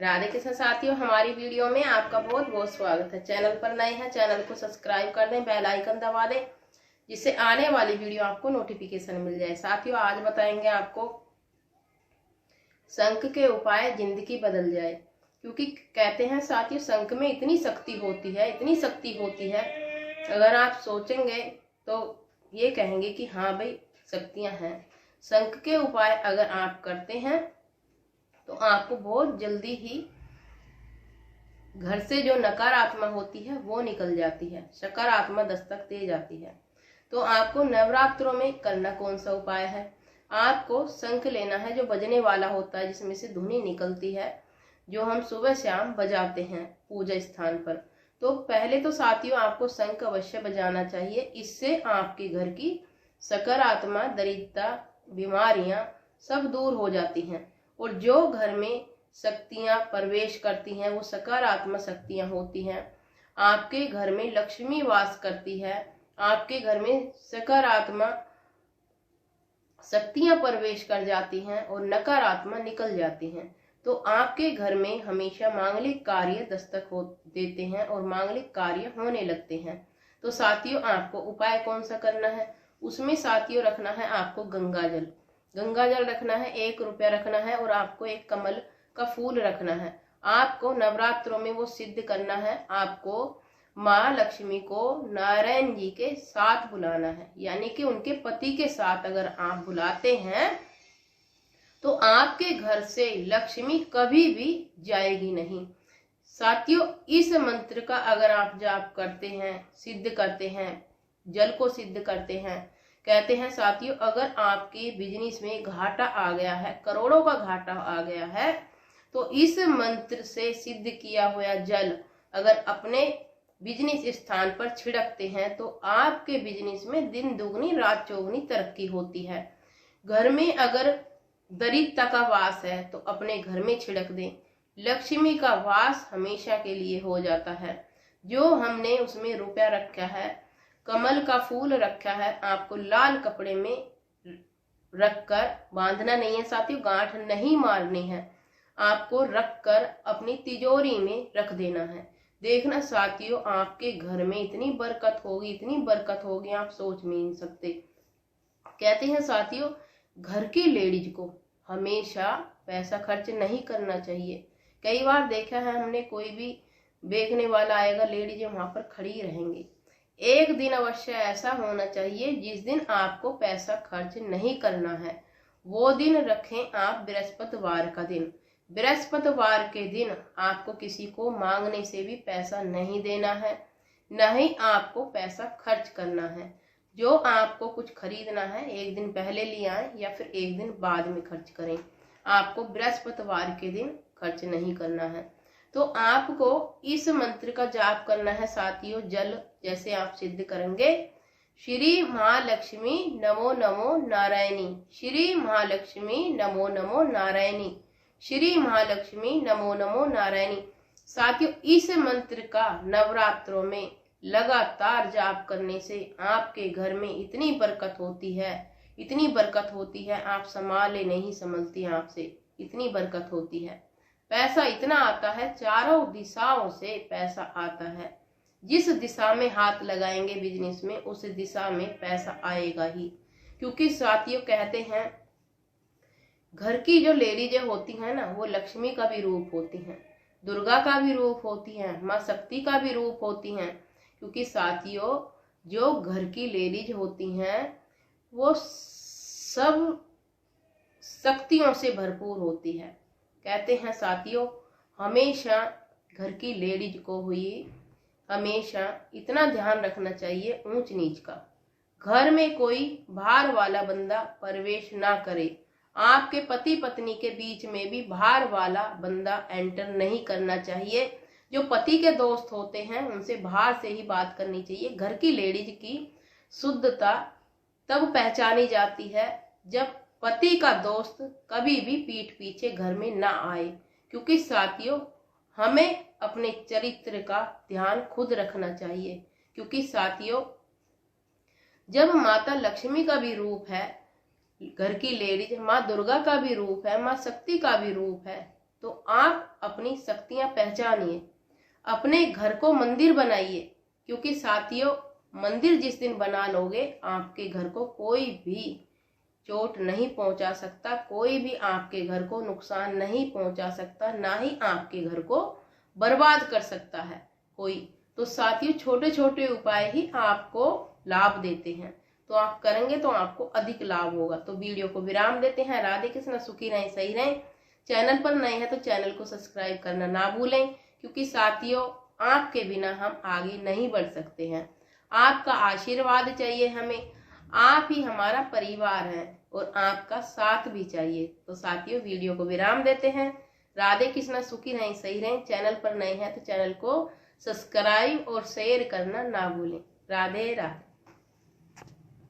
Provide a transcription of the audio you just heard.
राधे कृष्ण साथियों, हमारी वीडियो में आपका बहुत बहुत स्वागत है। चैनल पर नए हैं, चैनल को सब्सक्राइब कर दें, बेल आइकन दबा दें, जिससे आने वाली वीडियो आपको नोटिफिकेशन मिल जाए। साथियों, आज बताएंगे आपको शंख के उपाय जिंदगी बदल जाए। क्योंकि कहते हैं साथियों, शंख में इतनी शक्ति होती है, इतनी शक्ति होती है, अगर आप सोचेंगे तो ये कहेंगे कि हाँ भाई, शक्तियां हैं। शंख के उपाय अगर आप करते हैं तो आपको बहुत जल्दी ही घर से जो नकारात्मा होती है वो निकल जाती है, सकारात्मक दस्तक दे जाती है। तो आपको नवरात्रों में करना कौन सा उपाय है? आपको शंख लेना है जो बजने वाला होता है, जिसमें से धुनी निकलती है, जो हम सुबह शाम बजाते हैं पूजा स्थान पर। तो पहले तो साथियों आपको शंख अवश्य बजाना चाहिए। इससे आपके घर की सकारात्मक दरिद्रता, बीमारियां सब दूर हो जाती हैं। और जो घर में शक्तियां प्रवेश करती हैं वो सकारात्मक शक्तियां होती हैं। आपके घर में लक्ष्मी वास करती है, आपके घर में सकारात्मक शक्तियां प्रवेश कर जाती हैं और नकारात्मक निकल जाती हैं। तो आपके घर में हमेशा मांगलिक कार्य दस्तक हो देते हैं और मांगलिक कार्य होने लगते हैं। तो साथियों आपको उपाय कौन सा करना है? उसमें साथियों रखना है आपको गंगा जल। गंगा जल रखना है, 1 रुपया रखना है, और आपको एक कमल का फूल रखना है। आपको नवरात्रों में वो सिद्ध करना है। आपको माँ लक्ष्मी को नारायण जी के साथ बुलाना है, यानी कि उनके पति के साथ अगर आप बुलाते हैं तो आपके घर से लक्ष्मी कभी भी जाएगी नहीं। साथियों, इस मंत्र का अगर आप जाप करते हैं, सिद्ध करते हैं, जल को सिद्ध करते हैं, कहते हैं साथियों अगर आपके बिजनेस में घाटा आ गया है, करोड़ों का घाटा आ गया है, तो इस मंत्र से सिद्ध किया हुआ जल अगर अपने बिजनेस स्थान पर छिड़कते हैं तो आपके बिजनेस में दिन दुगनी रात चौगुनी तरक्की होती है। घर में अगर दरिद्रता का वास है तो अपने घर में छिड़क दें। लक्ष्मी का वास हमेशा के लिए हो जाता है। जो हमने उसमें रुपया रखा है, कमल का फूल रखा है, आपको लाल कपड़े में रखकर बांधना नहीं है साथियों, गांठ नहीं मारनी है, आपको रखकर अपनी तिजोरी में रख देना है। देखना साथियों आपके घर में इतनी बरकत होगी, इतनी बरकत होगी, आप सोच भी नहीं सकते। कहते हैं साथियों घर की लेडीज को हमेशा पैसा खर्च नहीं करना चाहिए। कई बार देखा है हमने, कोई भी बेचने वाला आएगा, लेडीज वहां पर खड़ी रहेंगी। एक दिन अवश्य ऐसा होना चाहिए जिस दिन आपको पैसा खर्च नहीं करना है। वो दिन रखें आप बृहस्पतिवार का दिन। बृहस्पतिवार के दिन आपको किसी को मांगने से भी पैसा नहीं देना है, न ही आपको पैसा खर्च करना है। जो आपको कुछ खरीदना है एक दिन पहले ले आए या फिर एक दिन बाद में खर्च करें। आपको बृहस्पतिवार के दिन खर्च नहीं करना है। तो आपको इस मंत्र का जाप करना है साथियों। जल जैसे आप सिद्ध करेंगे, श्री महालक्ष्मी नमो नमो नारायणी, श्री महालक्ष्मी नमो नमो नारायणी, श्री महालक्ष्मी नमो नमो नारायणी। साथियों इस मंत्र का नवरात्रों में लगातार जाप करने से आपके घर में इतनी बरकत होती है, इतनी बरकत होती है, आप संभाले नहीं संभलती आपसे, इतनी बरकत होती है। पैसा इतना आता है, चारों दिशाओं से पैसा आता है। जिस दिशा में हाथ लगाएंगे बिजनेस में, उस दिशा में पैसा आएगा ही। क्योंकि साथियों कहते हैं घर की जो लेडीजें होती हैं ना, वो लक्ष्मी का भी रूप होती हैं, दुर्गा का भी रूप होती हैं, माँ शक्ति का भी रूप होती हैं। क्योंकि साथियों जो घर की लेडीज होती हैं वो सब शक्तियों से भरपूर होती है। कहते हैं साथियों हमेशा घर की लेडीज को हुई हमेशा इतना ध्यान रखना चाहिए ऊंच नीच का। घर में कोई बाहर वाला बंदा प्रवेश ना करे। आपके पति पत्नी के बीच में भी बाहर वाला बंदा एंटर नहीं करना चाहिए। जो पति के दोस्त होते हैं उनसे बाहर से ही बात करनी चाहिए। घर की लेडीज की शुद्धता तब पहचानी जाती है जब पति का दोस्त कभी भी पीठ पीछे घर में ना आए। क्योंकि साथियों हमें अपने चरित्र का ध्यान खुद रखना चाहिए। क्योंकि साथियों जब माता लक्ष्मी का भी रूप है घर की लेडीज, माँ दुर्गा का भी रूप है, माँ शक्ति का भी रूप है, तो आप अपनी शक्तियां पहचानिए, अपने घर को मंदिर बनाइए, क्योंकि साथियों मंदिर जिस दिन बना लोगे आपके घर को कोई भी चोट नहीं पहुंचा सकता, कोई भी आपके घर को नुकसान नहीं पहुंचा सकता, ना ही आपके घर को बर्बाद कर सकता है कोई। तो साथियों छोटे छोटे उपाय ही आपको लाभ देते हैं, तो आप करेंगे तो आपको अधिक लाभ होगा। तो वीडियो को विराम देते हैं। राधे कृष्ण, सुखी रहें, सही रहें। चैनल पर नए हैं तो चैनल को सब्सक्राइब करना ना भूलें, क्योंकि साथियों आपके बिना हम आगे नहीं बढ़ सकते हैं। आपका आशीर्वाद चाहिए हमें, आप ही हमारा परिवार है और आपका साथ भी चाहिए। तो साथियों वीडियो को विराम देते हैं। राधे कृष्ण, सुखी रहें, सही रहें। चैनल पर नए हैं तो चैनल को सब्सक्राइब और शेयर करना ना भूलें। राधे राधे।